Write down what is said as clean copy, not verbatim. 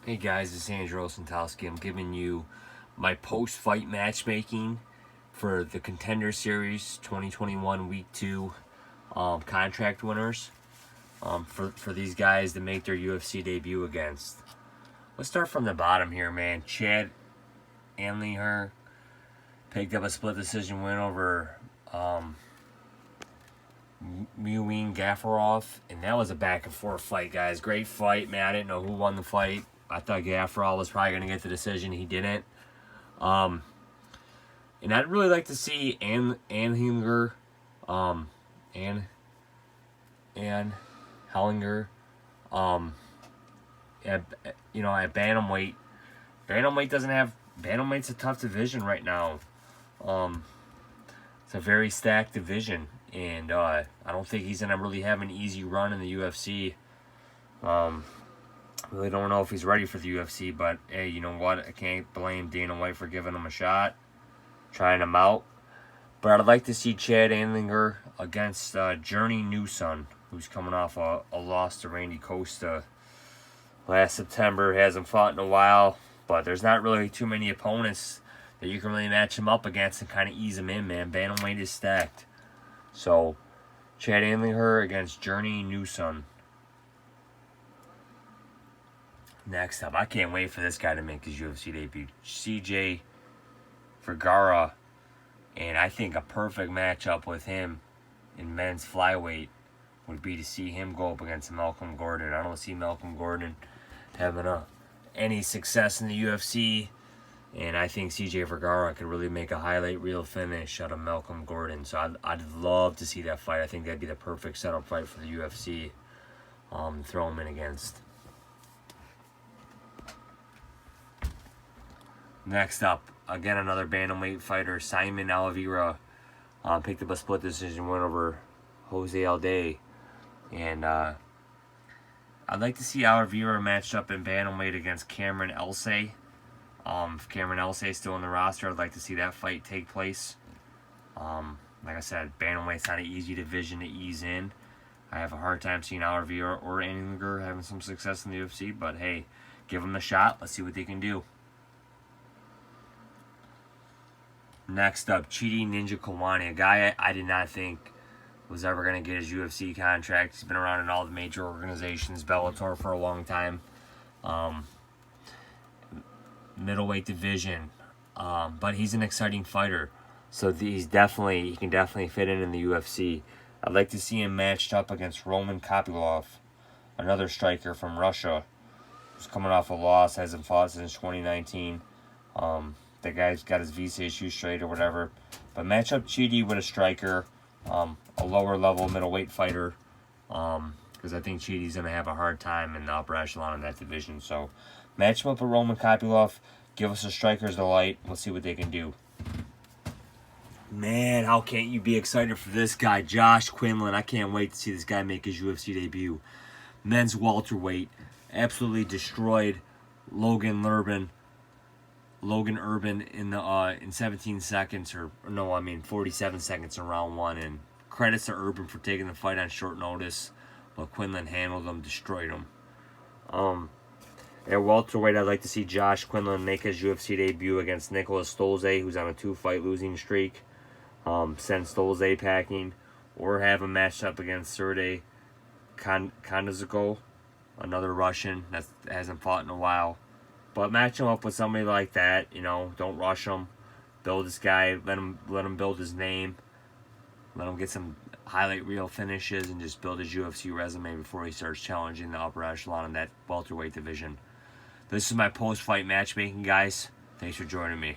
Hey guys, it's Andrew Santowski. I'm giving you my post-fight matchmaking for the Contender Series 2021 Week 2 contract winners for these guys to make their UFC debut against. Let's start from the bottom here, man. Chad Anheliger picked up a split decision win over Gafarov, and that was a back and forth fight, guys. Great fight, man. I didn't know who won the fight. I thought Gafarov was probably going to get the decision. He didn't. And I'd really like to see Anheliger, Anheliger, at bantamweight. Bantamweight's a tough division right now. It's a very stacked division, and I don't think he's gonna really have an easy run in the UFC. Really don't know if he's ready for the UFC, but hey, you know what? I can't blame Dana White for giving him a shot, trying him out. But I'd like to see Chad Anheliger against Newson, who's coming off a loss to Randy Costa last September. Hasn't fought in a while, but there's not really too many opponents that you can really match him up against and kind of ease him in, man. Bantamweight is stacked. So, Chad Anheliger against Newson. Next up, I can't wait for this guy to make his UFC debut. CJ Vergara, and I think a perfect matchup with him in men's flyweight would be to see him go up against Malcolm Gordon. I don't see Malcolm Gordon having any success in the UFC, and I think CJ Vergara could really make a highlight reel finish out of Malcolm Gordon. So I'd love to see that fight. I think that'd be the perfect setup fight for the UFC. Throw him in against. Next up, again, another bantamweight fighter, Saimon Oliveira, picked up a split decision win over Jose Alday. And I'd like to see Oliveira matched up in bantamweight against Cameron Elsay. If Cameron Elsay is still in the roster, I'd like to see that fight take place. Like I said, bantamweight's not an easy division to ease in. I have a hard time seeing Oliveira or Anheliger having some success in the UFC, but hey, give them a shot. Let's see what they can do. Next up, Chidi Njokuani, a guy I did not think was ever going to get his UFC contract. He's been around in all the major organizations, Bellator for a long time. Middleweight division. But he's an exciting fighter. So he can definitely fit in the UFC. I'd like to see him matched up against Roman Kopylov, another striker from Russia, who's coming off a loss, hasn't fought since 2019. The guy's got his visa issue straight or whatever. But match up Chidi with a striker, a lower level middleweight fighter, because I think Chidi's going to have a hard time in the upper echelon in that division. So match him up with Roman Kopylov, give us a striker's delight. Let's see what they can do. Man, how can't you be excited for this guy, Josh Quinlan? I can't wait to see this guy make his UFC debut. Men's welterweight, absolutely destroyed Logan Urban in 17 seconds, 47 seconds in round one. And credits to Urban for taking the fight on short notice, but Quinlan handled him, destroyed him. At welterweight, I'd like to see Josh Quinlan make his UFC debut against Nicolas Stolze, who's on a 2-fight losing streak. Send Stolze packing, or have him matched up against Sergey Khandozhko, another Russian that hasn't fought in a while. But match him up with somebody like that, don't rush him. Build this guy, let him build his name. Let him get some highlight reel finishes and just build his UFC resume before he starts challenging the upper echelon in that welterweight division. This is my post-fight matchmaking, guys. Thanks for joining me.